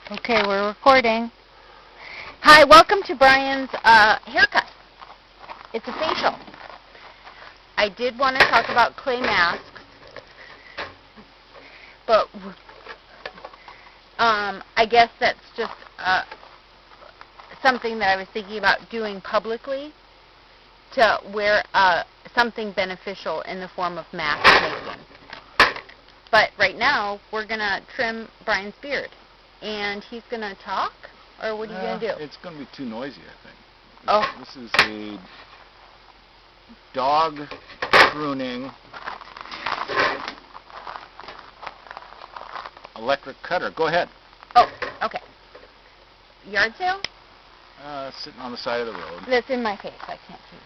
Okay, we're recording. Hi, welcome to Brian's haircut. It's a facial. I did want to talk about clay masks, but I guess that's just something that I was thinking about doing publicly to wear something beneficial in the form of mask making. But right now, we're going to trim Brian's beard. And he's going to talk? Or what are you going to do? It's going to be too noisy, I think. Oh. This is a dog pruning electric cutter. Go ahead. Oh, okay. Yard sale? Sitting on the side of the road. That's in my face. I can't see.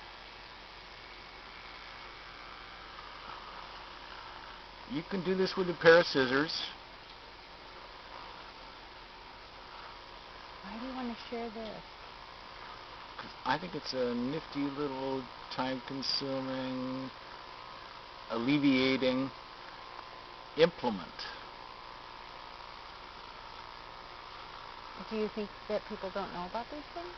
You can do this with a pair of scissors. Why do you want to share this? 'Cause I think it's a nifty little time-consuming, alleviating implement. Do you think that people don't know about these things?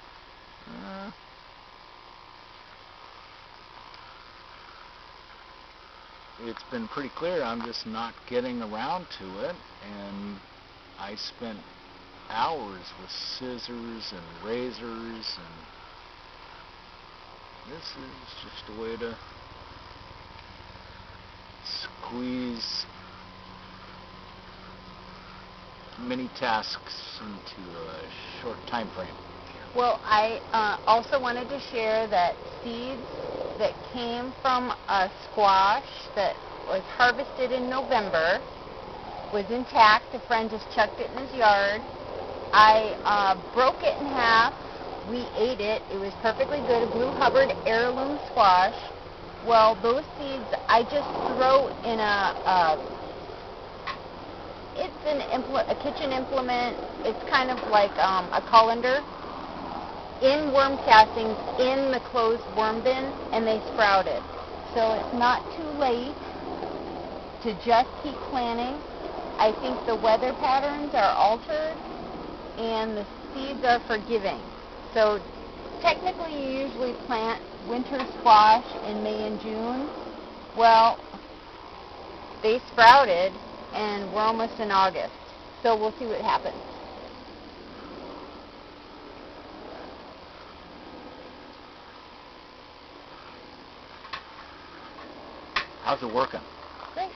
It's been pretty clear I'm just not getting around to it, and I spent hours with scissors and razors, and this is just a way to squeeze many tasks into a short time frame. Well, I also wanted to share that seeds that came from a squash that was harvested in November was intact. A friend just chucked it in his yard. I broke it in half. We ate it. It was perfectly good. A Blue Hubbard heirloom squash. Well, those seeds I just throw in it's a kitchen implement. It's kind of like a colander in worm castings in the closed worm bin, and they sprouted. So it's not too late to just keep planting. I think the weather patterns are altered, and the seeds are forgiving. So technically you usually plant winter squash in May and June. Well, they sprouted, and we're almost in August. So we'll see what happens. How's it working? Great.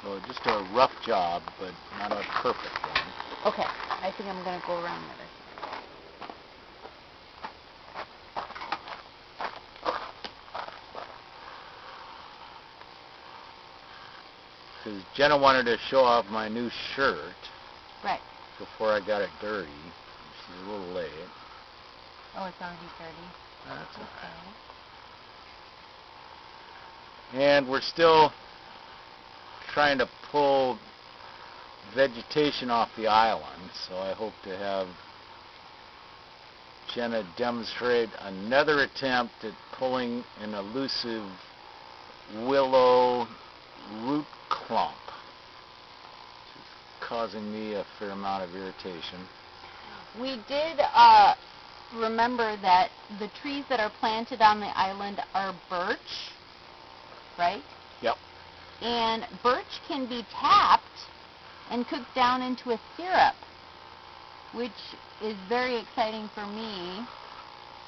So just a rough job, but not a perfect one. Okay, I think I'm going to go around the other side. Because Jenna wanted to show off my new shirt Right. before I got it dirty. She's a little late. Oh, it's already dirty. That's Okay. And we're still trying to pull vegetation off the island, so I hope to have Jenna demonstrate another attempt at pulling an elusive willow root clump, which is causing me a fair amount of irritation. We did remember that the trees that are planted on the island are birch, right? Yep. And birch can be tapped and cooked down into a syrup, which is very exciting for me.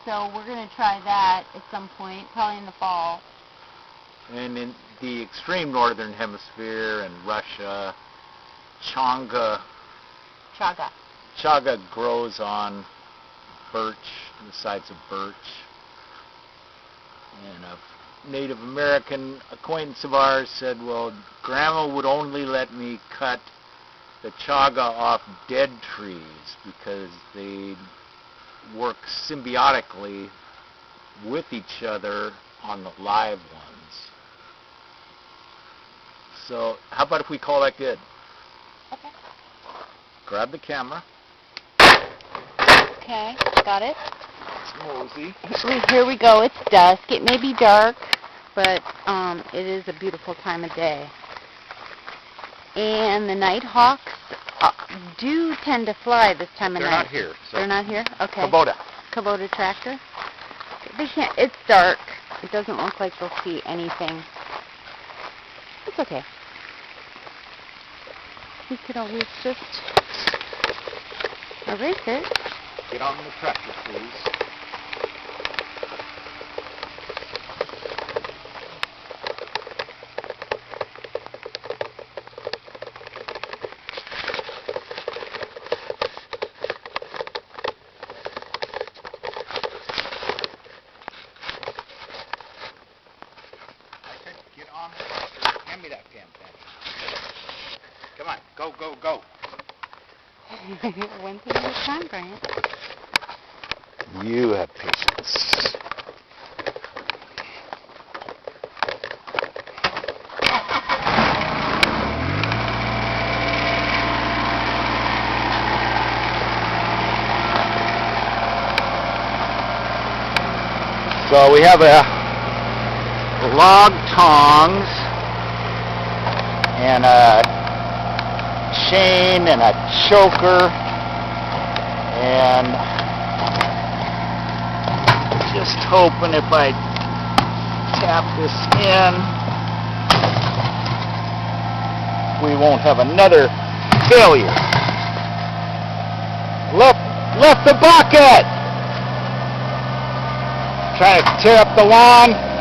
So we're going to try that at some point, probably in the fall. And in the extreme northern hemisphere in Russia, chaga grows on birch, the sides of birch. And a Native American acquaintance of ours said, well, Grandma would only let me cut the chaga off dead trees because they work symbiotically with each other on the live ones. So how about if we call that good? Okay. Grab the camera. Okay, got it. It's mosey. Here we go. It's dusk. It may be dark, but it is a beautiful time of day. And the nighthawks do tend to fly this time of They're night. not here. So. They're not here? Okay. Kubota tractor. They can't. It's dark. It doesn't look like they'll see anything. It's okay. We could always just erase it. Get on the tractor, please. Get on the tractor. Hand me that pen, Come on, go, go, go. One thing at a time, Brian. You have patience. So we have a log tongs and a chain and a choker and just hoping if I tap this in we won't have another failure. Left the bucket! Trying to tear up the lawn.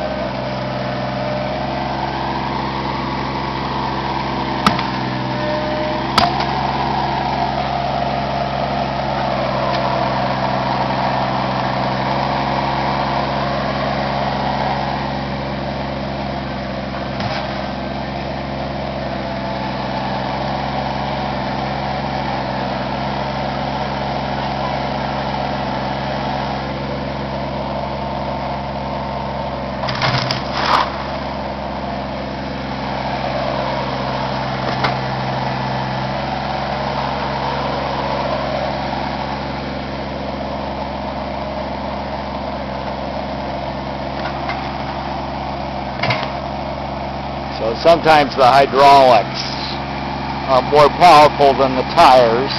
So sometimes the hydraulics are more powerful than the tires.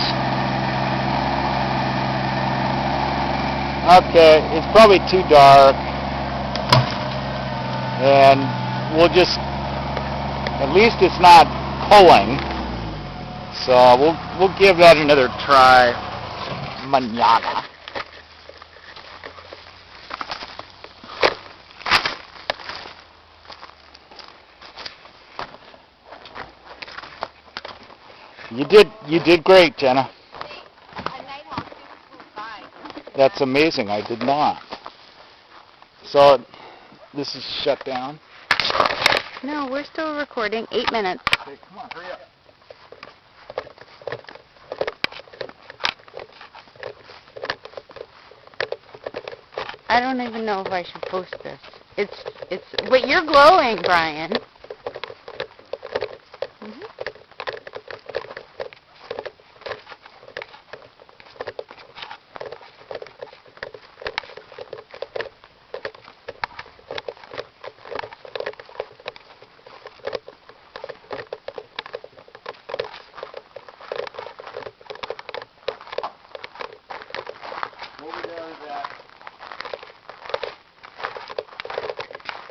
Okay, it's probably too dark. And we'll just, at least it's not pulling. So we'll give that another try mañana. You did great, Jenna. That's amazing. I did not. So this is shut down. No, we're still recording. 8 minutes. Okay, come on, hurry up. I don't even know if I should post this. It's. Wait, you're glowing, Brian.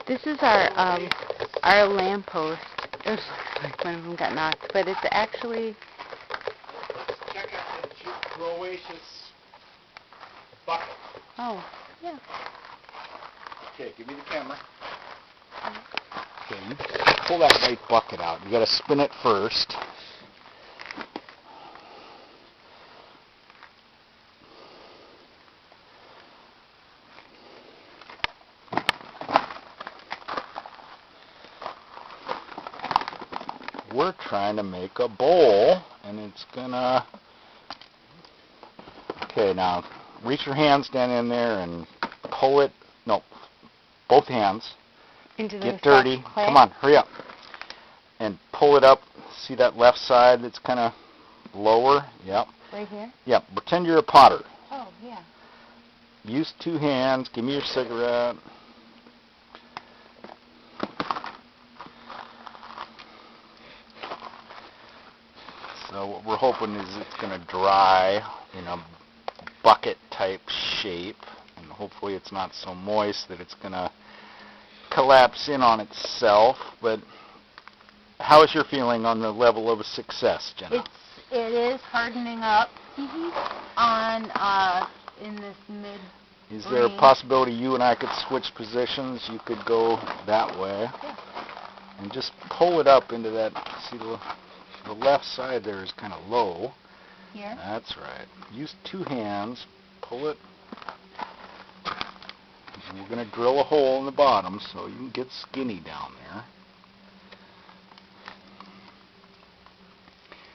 This is our lamppost. There's like one of them got knocked, but it's actually. Let's check out the Croatia's bucket. Oh, yeah. Okay, give me the camera. Okay, you pull that right bucket out. You got to spin it first. We're trying to make a bowl, and it's gonna... Okay, now reach your hands down in there and pull it. No, both hands. Into the Get dirty. clay? Come on, hurry up. And pull it up. See that left side that's kind of lower? Yep. Right here? Yep. Pretend you're a potter. Oh, yeah. Use 2 hands. Give me your cigarette. So what we're hoping is it's going to dry in a bucket-type shape, and hopefully it's not so moist that it's going to collapse in on itself. But how is your feeling on the level of success, Jenna? It is hardening up on in this mid. Is there a possibility you and I could switch positions? You could go that way, and just pull it up into that. See the left side there is kind of low. Here? That's right. Use 2 hands. Pull it. And we're going to drill a hole in the bottom so you can get skinny down there.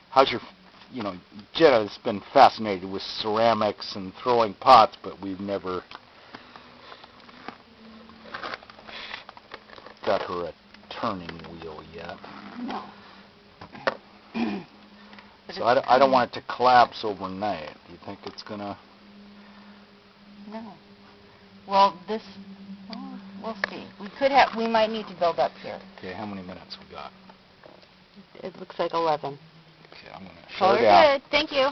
How's your, Jenna's been fascinated with ceramics and throwing pots, but we've never got her a turning wheel yet. No. So I don't want it to collapse overnight. Do you think it's going to? No. Well, we'll see. We might need to build up here. Okay, how many minutes we got? It looks like 11. Okay, I'm going to shut Color it down. good. Thank you.